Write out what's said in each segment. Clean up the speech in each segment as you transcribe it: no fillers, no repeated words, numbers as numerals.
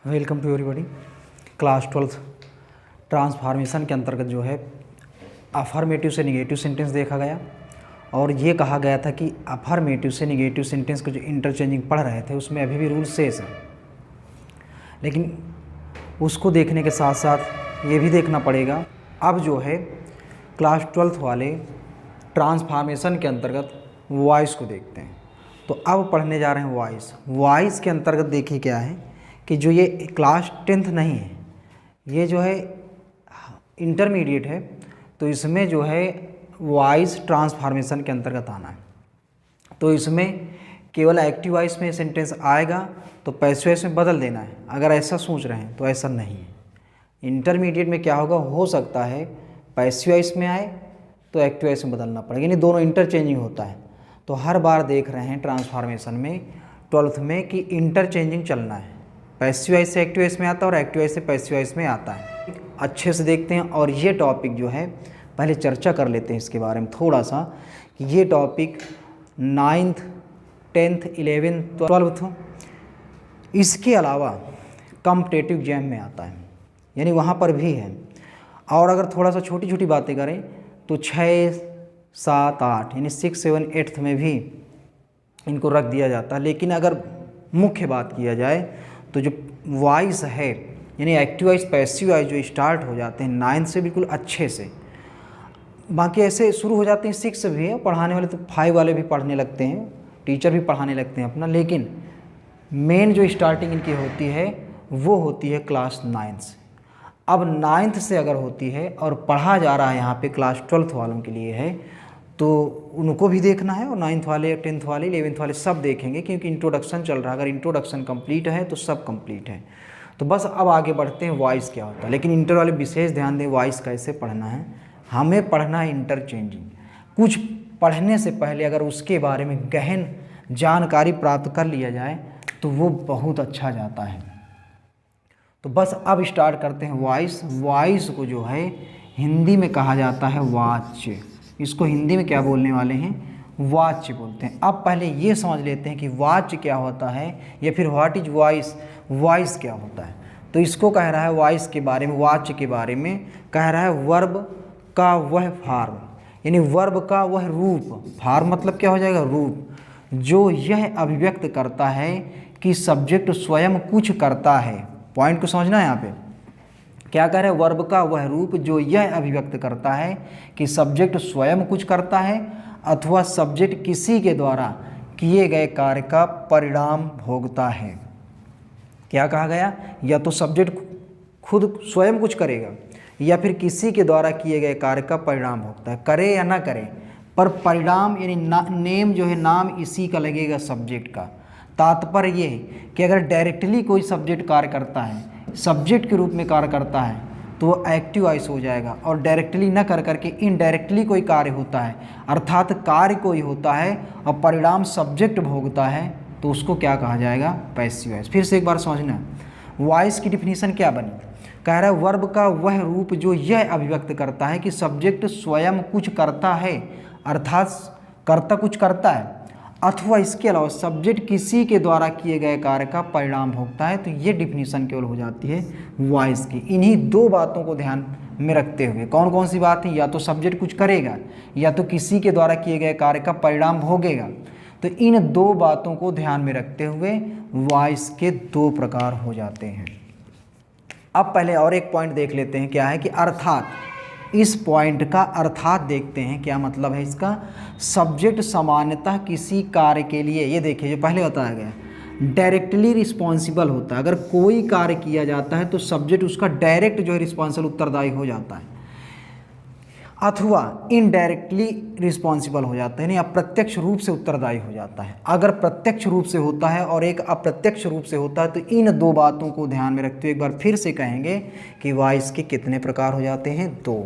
Welcome to everybody. Class 12 transformation के अंतर्गत जो है अफर्मेटिव से निगेटिव सेंटेंस देखा गया और ये कहा गया था कि अफर्मेटिव से निगेटिव सेंटेंस के जो इंटरचेंजिंग पढ़ रहे थे उसमें अभी भी रूल शेष है, लेकिन उसको देखने के साथ साथ ये भी देखना पड़ेगा। अब जो है क्लास 12 वाले ट्रांसफॉर्मेशन के अंतर्गत वॉइस को देखते हैं। तो अब पढ़ने जा रहे हैं वॉइस के अंतर्गत देखिए क्या है कि जो ये क्लास 10th नहीं है, ये जो है इंटरमीडिएट है, तो इसमें जो है वॉइस ट्रांसफॉर्मेशन के अंतर्गत आना है। तो इसमें केवल एक्टिव वॉइस में सेंटेंस आएगा तो पैसिव वॉइस में बदल देना है। अगर ऐसा सोच रहे हैं तो ऐसा नहीं है। इंटरमीडिएट में क्या होगा, हो सकता है पैसिव वॉइस में आए तो एक्टिव वॉइस में बदलना पड़ेगा, यानी दोनों इंटरचेंजिंग होता है। तो हर बार देख रहे हैं ट्रांसफॉर्मेशन में 12th में कि इंटरचेंजिंग चलना है, पैसिव वॉइस से एक्टिव वॉइस में आता है और एक्टिव वॉइस से पैसिव वॉइस में आता है। अच्छे से देखते हैं और ये टॉपिक जो है पहले चर्चा कर लेते हैं इसके बारे में थोड़ा सा कि ये topic 9th 10th 11th 12th इसके अलावा कॉम्पिटिटिव एग्जाम में आता है, यानी वहाँ पर भी है। और अगर थोड़ा सा छोटी छोटी बातें करें तो 6 7 8 यानी 6 7 8th में भी इनको रख दिया जाता है। लेकिन अगर मुख्य बात किया जाए तो जो वॉइस है यानी एक्टिव वॉइस पैसिव वॉइस जो स्टार्ट हो जाते हैं 9th से बिल्कुल अच्छे से, बाकी ऐसे शुरू हो जाते हैं 6 से भी है, पढ़ाने वाले तो 5 वाले भी पढ़ने लगते हैं, टीचर भी पढ़ाने लगते हैं अपना। लेकिन मेन जो स्टार्टिंग इनकी होती है वो होती है क्लास 9th से। अब 9th से अगर होती है और पढ़ा जा रहा है यहाँ पे क्लास 12th वालों के लिए है तो उनको भी देखना है, और 9th वाले 10th वाले 11th वाले सब देखेंगे क्योंकि इंट्रोडक्शन चल रहा है। अगर इंट्रोडक्शन कंप्लीट है तो सब कंप्लीट है। तो बस अब आगे बढ़ते हैं वॉइस क्या होता है। लेकिन इंटर वाले विशेष ध्यान दें वॉइस कैसे पढ़ना है। हमें पढ़ना है इंटरचेंजिंग। कुछ पढ़ने से पहले अगर उसके बारे में गहन जानकारी प्राप्त कर लिया जाए तो वो बहुत अच्छा जाता है। तो बस अब स्टार्ट करते हैं वॉइस को जो है हिंदी में कहा जाता है वाच्य। इसको हिंदी में क्या बोलने वाले हैं, वाच्य बोलते हैं। अब पहले ये समझ लेते हैं कि वाच्य क्या होता है या फिर व्हाट इज वॉइस क्या होता है। तो इसको कह रहा है वॉइस के बारे में, वाच्य के बारे में कह रहा है वर्ब का वह फॉर्म, यानी वर्ब का वह रूप। फॉर्म मतलब क्या हो जाएगा, रूप, जो यह अभिव्यक्त करता है कि सब्जेक्ट स्वयं कुछ करता है। पॉइंट को समझना है यहाँ पे क्या कह रहे हैं, वर्ब का वह रूप जो यह अभिव्यक्त करता है कि सब्जेक्ट स्वयं कुछ करता है अथवा सब्जेक्ट किसी के द्वारा किए गए कार्य का परिणाम भोगता है। क्या कहा गया, या तो सब्जेक्ट खुद स्वयं कुछ करेगा या फिर किसी के द्वारा किए गए कार्य का परिणाम भोगता है। करे या ना करे पर परिणाम यानी नेम जो है नाम इसी का लगेगा सब्जेक्ट का। तात्पर्य ये है कि अगर डायरेक्टली कोई सब्जेक्ट कार्य करता है, सब्जेक्ट के रूप में कार्य करता है तो वो एक्टिव वॉइस हो जाएगा। और डायरेक्टली न कर करके इनडायरेक्टली कोई कार्य होता है, अर्थात कार्य कोई होता है और परिणाम सब्जेक्ट भोगता है, तो उसको क्या कहा जाएगा, पैसिव वॉइस। फिर से एक बार समझना, वॉइस की डिफिनीशन क्या बनी, कह रहा है वर्ब का वह रूप जो यह अभिव्यक्त करता है कि सब्जेक्ट स्वयं कुछ करता है, अर्थात कर्ता कुछ करता है, अथवा इसके अलावा सब्जेक्ट किसी के द्वारा किए गए कार्य का परिणाम भोगता है। तो ये डिफिनीशन केवल हो जाती है वॉइस की। इन्हीं दो बातों को ध्यान में रखते हुए, कौन कौन सी बात है, या तो सब्जेक्ट कुछ करेगा या तो किसी के द्वारा किए गए कार्य का परिणाम भोगेगा। तो इन दो बातों को ध्यान में रखते हुए वॉइस के 2 प्रकार हो जाते हैं। अब पहले और एक पॉइंट देख लेते हैं, क्या है कि अर्थात। इस पॉइंट का अर्थात देखते हैं, क्या मतलब है इसका। सब्जेक्ट सामान्यतः किसी कार्य के लिए, ये देखिए जो पहले बताया गया, डायरेक्टली रिस्पॉन्सिबल होता है। अगर कोई कार्य किया जाता है तो सब्जेक्ट उसका डायरेक्ट जो है रिस्पॉन्सिबल उत्तरदायी हो जाता है, अथवा इनडायरेक्टली रिस्पॉन्सिबल हो जाता है, यानी अप्रत्यक्ष रूप से उत्तरदायी हो जाता है। अगर प्रत्यक्ष रूप से होता है और एक अप्रत्यक्ष रूप से होता है तो इन 2 बातों को ध्यान में रखते हुए एक बार फिर से कहेंगे कि वॉइस के कितने प्रकार हो जाते हैं, 2।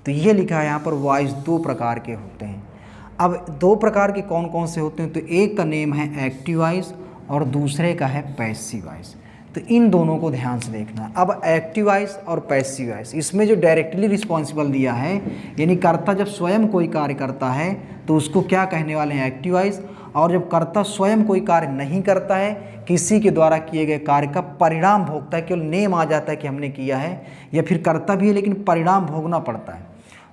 तो ये लिखा है यहाँ पर वॉइस 2 प्रकार के होते हैं। अब 2 प्रकार के कौन कौन से होते हैं, तो एक का नेम है एक्टिव वॉइस और दूसरे का है पैसिव वॉइस। तो इन दोनों को ध्यान से देखना है। अब एक्टिव वॉइस और पैसिव वॉइस, इसमें जो डायरेक्टली रिस्पॉन्सिबल दिया है, यानी कर्ता जब स्वयं कोई कार्य करता है तो उसको क्या कहने वाले हैं, एक्टिव वॉइस। और जब कर्ता स्वयं कोई कार्य नहीं करता है, किसी के द्वारा किए गए कार्य का परिणाम भोगता है, केवल नेम आ जाता है कि हमने किया है, या फिर करता भी है लेकिन परिणाम भोगना पड़ता है,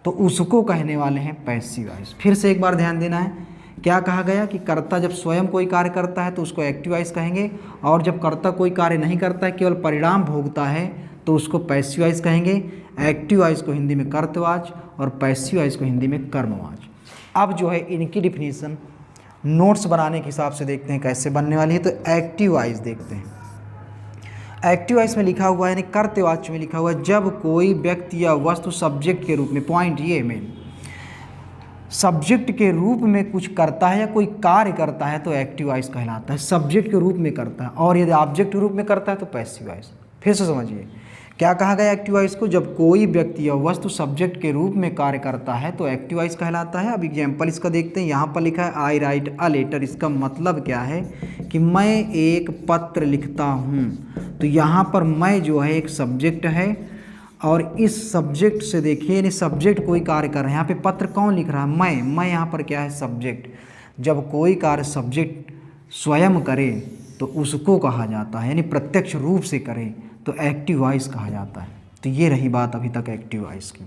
तो उसको कहने वाले हैं पैसिव वॉइस। फिर से एक बार ध्यान देना है, क्या कहा गया कि कर्ता जब स्वयं कोई कार्य करता है तो उसको एक्टिव वॉइस कहेंगे, और जब कर्ता कोई कार्य नहीं करता है, केवल परिणाम भोगता है, तो उसको पैसिव वॉइस कहेंगे। एक्टिव वॉइस को हिंदी में कर्तवाच और पैसिव वॉइस को हिंदी में कर्मवाच। अब जो है इनकी डिफिनीशन नोट्स बनाने के हिसाब से देखते हैं कैसे बनने वाली है। तो एक्टिव वॉइस देखते हैं। एक्टिव वॉइस में लिखा हुआ है, यानी कर्तवाच्य में लिखा हुआ है, जब कोई व्यक्ति या वस्तु सब्जेक्ट के रूप में, पॉइंट ये मेन, सब्जेक्ट के रूप में कुछ करता है या कोई कार्य करता है तो एक्टिव वॉइस कहलाता है, सब्जेक्ट के रूप में करता है। और यदि ऑब्जेक्ट के रूप में करता है तो पैसिव वॉइस। फिर से समझिए क्या कहा गया एक्टिव वॉइस को, जब कोई व्यक्ति या वस्तु सब्जेक्ट के रूप में कार्य करता है तो एक्टिव वॉइस कहलाता है। अब एग्जाम्पल इसका देखते हैं, यहाँ पर लिखा है आई राइट अ लेटर। इसका मतलब क्या है कि मैं एक पत्र लिखता हूँ। तो यहाँ पर मैं जो है एक सब्जेक्ट है, और इस सब्जेक्ट से देखिए, यानी सब्जेक्ट कोई कार्य कर रहे हैं, यहाँ पे पत्र कौन लिख रहा है, मैं यहाँ पर क्या है, सब्जेक्ट। जब कोई कार्य सब्जेक्ट स्वयं करे तो उसको कहा जाता है, यानी प्रत्यक्ष रूप से करे तो एक्टिव वॉइस कहा जाता है। तो ये रही बात अभी तक एक्टिव वॉइस की।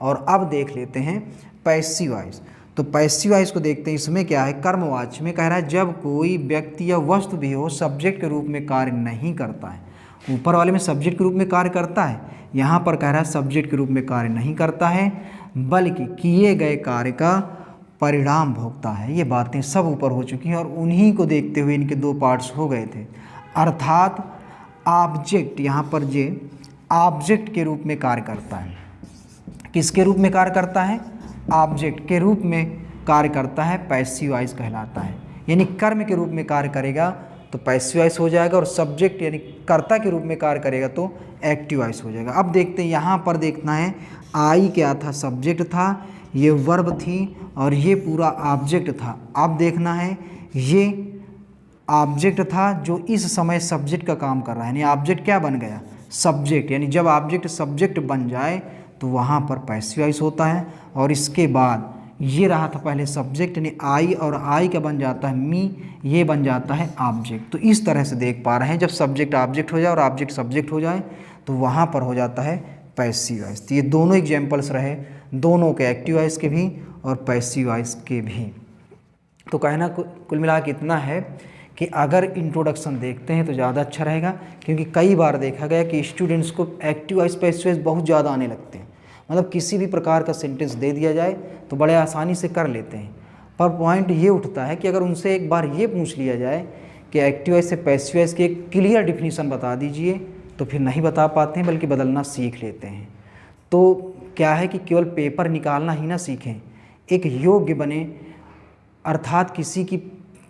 और अब देख लेते हैं पैसिव वॉइस। तो पैसिव वॉइस को देखते हैं, इसमें क्या है, कर्मवाच्य में कह रहा है जब कोई व्यक्ति या वस्तु भी हो सब्जेक्ट के रूप में कार्य नहीं करता है। ऊपर वाले में सब्जेक्ट के रूप में कार्य करता है, यहाँ पर कह रहा है सब्जेक्ट के रूप में कार्य नहीं करता है, बल्कि किए गए कार्य का परिणाम भोगता है। ये बातें सब ऊपर हो चुकी हैं, और उन्हीं को देखते हुए इनके दो पार्ट्स हो गए थे। अर्थात ऑब्जेक्ट, यहाँ पर जे ऑब्जेक्ट के रूप में कार्य करता है। किसके रूप में कार्य करता है, ऑब्जेक्ट के रूप में कार्य करता है, पैसिव वॉइस कहलाता है। यानी कर्म के रूप में कार्य करेगा तो पैसिव वॉइस हो जाएगा, और सब्जेक्ट यानी कर्ता के रूप में कार्य करेगा तो एक्टिव वॉइस हो जाएगा। अब देखते हैं, यहाँ पर देखना है आई क्या था, सब्जेक्ट था, ये वर्ब थी, और ये पूरा ऑब्जेक्ट था। अब देखना है ये ऑब्जेक्ट था जो इस समय सब्जेक्ट का काम कर रहा है, यानी ऑब्जेक्ट क्या बन गया, सब्जेक्ट। यानी जब ऑब्जेक्ट सब्जेक्ट बन जाए तो वहाँ पर पैसिव वॉइस होता है। और इसके बाद ये रहा था पहले सब्जेक्ट, यानी आई, और आई का बन जाता है मी, ये बन जाता है ऑब्जेक्ट। तो इस तरह से देख पा रहे हैं, जब सब्जेक्ट ऑब्जेक्ट हो जाए और ऑब्जेक्ट सब्जेक्ट हो जाए तो वहाँ पर हो जाता है पैसिव वॉइस। तो ये दोनों एग्जाम्पल्स रहे, दोनों के, एक्टिव वॉइस के भी और पैसिव वॉइस के भी। तो कहना कुल मिला के इतना है कि अगर इंट्रोडक्शन देखते हैं तो ज़्यादा अच्छा रहेगा, क्योंकि कई बार देखा गया कि स्टूडेंट्स को एक्टिव वॉइस पैसिव वॉइस बहुत ज़्यादा आने लगते हैं। मतलब किसी भी प्रकार का सेंटेंस दे दिया जाए तो बड़े आसानी से कर लेते हैं, पर पॉइंट ये उठता है कि अगर उनसे एक बार ये पूछ लिया जाए कि एक्टिव वॉइस से पैसिव वॉइस की एक क्लियर डिफिनीशन बता दीजिए, तो फिर नहीं बता पाते हैं, बल्कि बदलना सीख लेते हैं। तो क्या है कि केवल पेपर निकालना ही ना सीखें, एक योग्य बने, अर्थात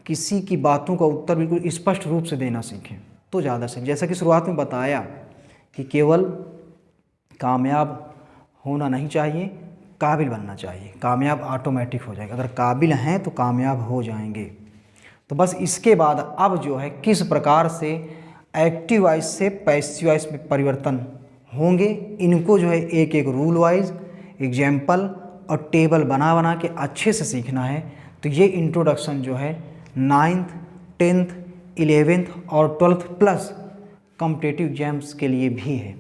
किसी की बातों का उत्तर बिल्कुल स्पष्ट रूप से देना सीखें तो ज़्यादा सही। जैसा कि शुरुआत में बताया कि केवल कामयाब होना नहीं चाहिए, काबिल बनना चाहिए, कामयाब ऑटोमेटिक हो जाएगा। अगर काबिल हैं तो कामयाब हो जाएंगे। तो बस इसके बाद अब जो है किस प्रकार से एक्टिव वॉइस से पैसिव वॉइस में परिवर्तन होंगे, इनको जो है एक एक रूल वाइज एग्जाम्पल और टेबल बना बना के अच्छे से सीखना है। तो ये इंट्रोडक्शन जो है 9th 10th 11th और 12th प्लस कॉम्पिटिटिव एग्जाम्स के लिए भी है।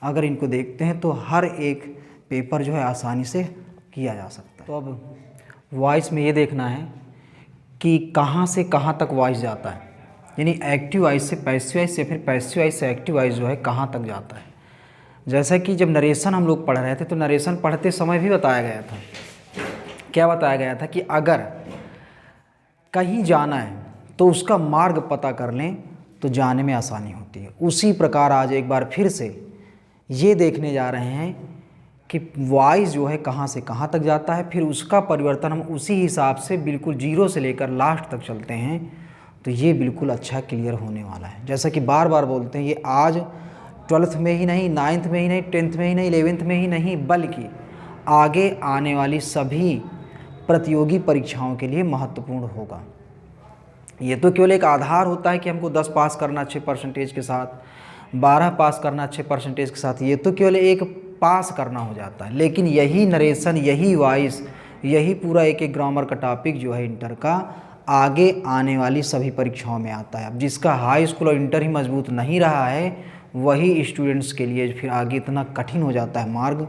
अगर इनको देखते हैं तो हर एक पेपर जो है आसानी से किया जा सकता है। तो अब वॉइस में ये देखना है कि कहाँ से कहाँ तक वॉइस जाता है, यानी एक्टिव वॉइस से पैसिव वॉइस या फिर पैसिव वॉइस से एक्टिव वॉइस जो है कहाँ तक जाता है। जैसा कि जब नरेशन हम लोग पढ़ रहे थे तो नरेशन पढ़ते समय भी बताया गया था, क्या बताया गया था कि अगर कहीं जाना है तो उसका मार्ग पता कर लें तो जाने में आसानी होती है। उसी प्रकार आज एक बार फिर से ये देखने जा रहे हैं कि वॉइस जो है कहाँ से कहाँ तक जाता है, फिर उसका परिवर्तन हम उसी हिसाब से बिल्कुल 0 से लेकर लास्ट तक चलते हैं। तो ये बिल्कुल अच्छा क्लियर होने वाला है। जैसा कि बार बार बोलते हैं, ये आज 12th में ही नहीं, 9th में ही नहीं, 10th में ही नहीं, 11th में ही नहीं, बल्कि आगे आने वाली सभी प्रतियोगी परीक्षाओं के लिए महत्वपूर्ण होगा। ये तो केवल एक आधार होता है कि हमको 10 पास करना अच्छे परसेंटेज के साथ, 12 पास करना अच्छे परसेंटेज के साथ, ये तो केवल एक पास करना हो जाता है। लेकिन यही नरेशन, यही वॉइस, यही पूरा एक एक ग्रामर का टॉपिक जो है इंटर का आगे आने वाली सभी परीक्षाओं में आता है। अब जिसका हाई स्कूल और इंटर ही मजबूत नहीं रहा है वही स्टूडेंट्स के लिए फिर आगे इतना कठिन हो जाता है मार्ग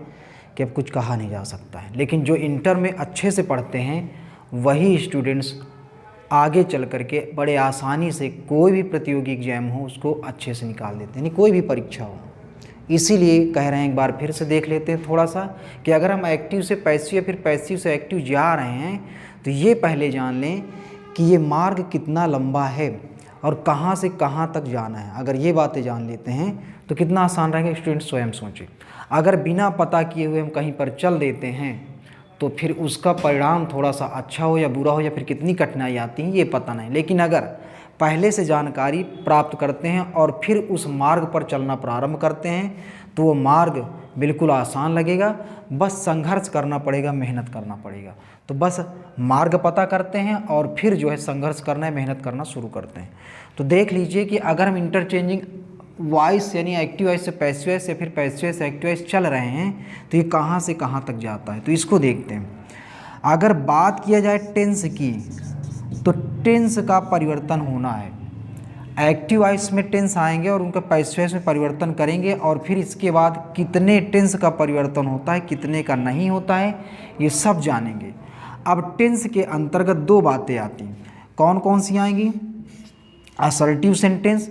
कि अब कुछ कहा नहीं जा सकता है। लेकिन जो इंटर में अच्छे से पढ़ते हैं वही स्टूडेंट्स आगे चल कर के बड़े आसानी से कोई भी प्रतियोगी एग्जाम हो उसको अच्छे से निकाल देते हैं, यानी कोई भी परीक्षा हो। इसीलिए कह रहे हैं, एक बार फिर से देख लेते हैं थोड़ा सा कि अगर हम एक्टिव से पैसिव या फिर पैसिव से एक्टिव जा रहे हैं तो ये पहले जान लें कि ये मार्ग कितना लंबा है और कहाँ से कहाँ तक जाना है। अगर ये बातें जान लेते हैं तो कितना आसान रहेगा, स्टूडेंट स्वयं सोचें। अगर बिना पता किए हुए हम कहीं पर चल देते हैं तो फिर उसका परिणाम थोड़ा सा अच्छा हो या बुरा हो या फिर कितनी कठिनाई आती है ये पता नहीं। लेकिन अगर पहले से जानकारी प्राप्त करते हैं और फिर उस मार्ग पर चलना प्रारंभ करते हैं तो वो मार्ग बिल्कुल आसान लगेगा। बस संघर्ष करना पड़ेगा, मेहनत करना पड़ेगा। तो बस मार्ग पता करते हैं और फिर जो है संघर्ष करना है, मेहनत करना शुरू करते हैं। तो देख लीजिए कि अगर हम इंटरचेंजिंग वॉइस यानी एक्टिव वॉइस से पैसिव वॉइस या फिर पैसिव वॉइस से एक्टिव वॉइस चल रहे हैं तो ये कहाँ से कहाँ तक जाता है, तो इसको देखते हैं। अगर बात किया जाए टेंस की तो टेंस का परिवर्तन होना है। एक्टिव वॉइस में टेंस आएंगे और उनका पैसिव वॉइस में परिवर्तन करेंगे और फिर इसके बाद कितने टेंस का परिवर्तन होता है, कितने का नहीं होता है, ये सब जानेंगे। अब टेंस के अंतर्गत दो बातें आती हैं, कौन कौन सी आएंगी, असर्टिव सेंटेंस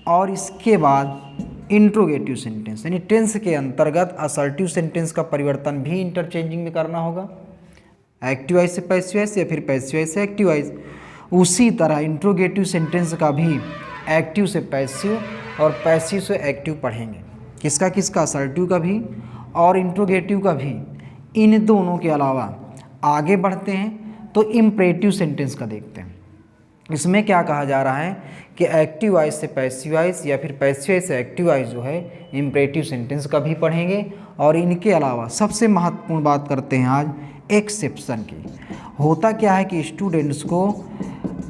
और इसके बाद इंट्रोगेटिव सेंटेंस। यानी टेंस के अंतर्गत असर्टिव सेंटेंस का परिवर्तन भी इंटरचेंजिंग में करना होगा, एक्टिव वॉइस से पैसिव वॉइस या फिर पैसिव वॉइस से एक्टिव वॉइस। उसी तरह इंट्रोगेटिव सेंटेंस का भी एक्टिव से पैसिव और पैसिव से एक्टिव पढ़ेंगे। किसका किसका, असर्टिव का भी और इंट्रोगेटिव का भी। इन दोनों के अलावा आगे बढ़ते हैं तो इम्परेटिव सेंटेंस का देखते हैं। इसमें क्या कहा जा रहा है कि एक्टिव वॉइस से पैसिव वॉइस या फिर पैसिव वॉइस से एक्टिव वॉइस जो है इम्परेटिव सेंटेंस का भी पढ़ेंगे। और इनके अलावा सबसे महत्वपूर्ण बात करते हैं आज एक्सेप्शन की। होता क्या है कि स्टूडेंट्स को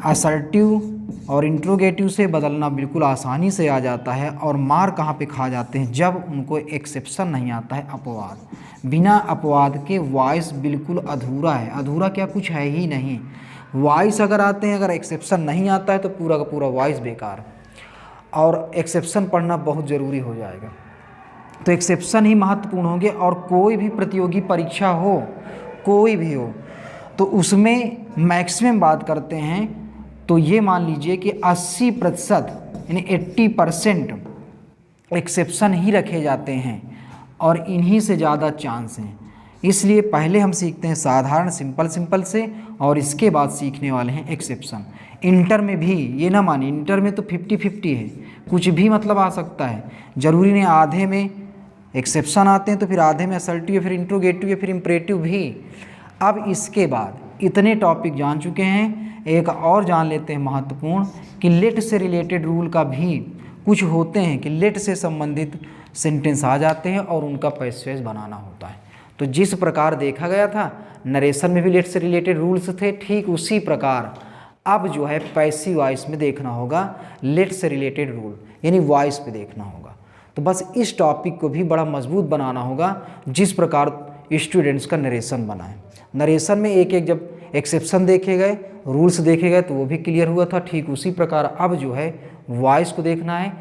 असर्टिव और इंट्रोगेटिव से बदलना बिल्कुल आसानी से आ जाता है और मार कहाँ पे खा जाते हैं, जब उनको एक्सेप्शन नहीं आता है, अपवाद। बिना अपवाद के वॉइस बिल्कुल अधूरा है। अधूरा क्या, कुछ है ही नहीं। वॉइस अगर आते हैं, अगर एक्सेप्शन नहीं आता है तो पूरा का पूरा वॉइस बेकार। और एक्सेप्शन पढ़ना बहुत ज़रूरी हो जाएगा। तो एक्सेप्शन ही महत्वपूर्ण होंगे। और कोई भी प्रतियोगी परीक्षा हो, कोई भी हो, तो उसमें मैक्सिमम बात करते हैं तो ये मान लीजिए कि 80% यानी 80% एक्सेप्शन ही रखे जाते हैं और इन्हीं से ज़्यादा चांस हैं। इसलिए पहले हम सीखते हैं साधारण सिंपल से और इसके बाद सीखने वाले हैं एक्सेप्शन। इंटर में भी ये ना मानिए, इंटर में तो 50-50 है, कुछ भी मतलब आ सकता है। ज़रूरी नहीं आधे में एक्सेप्शन आते हैं तो फिर आधे में असर्टिव या फिर इंट्रोगेटिव या फिर इम्परेटिव भी। अब इसके बाद इतने टॉपिक जान चुके हैं, एक और जान लेते हैं महत्वपूर्ण कि लेट से रिलेटेड रूल का भी कुछ होते हैं कि लेट से संबंधित सेंटेंस आ जाते हैं और उनका पैसिव वॉइस बनाना होता है। तो जिस प्रकार देखा गया था नरेशन में भी लेट से रिलेटेड रूल्स थे, ठीक उसी प्रकार अब जो है पैसिव वॉइस में देखना होगा लेट से रिलेटेड रूल, यानी वॉइस पे देखना होगा। तो बस इस टॉपिक को भी बड़ा मजबूत बनाना होगा जिस प्रकार स्टूडेंट्स का नरेशन बना है। नरेशन में एक एक जब एक्सेप्शन देखे गए, रूल्स देखे गए तो वो भी क्लियर हुआ था, ठीक उसी प्रकार अब जो है वॉइस को देखना है।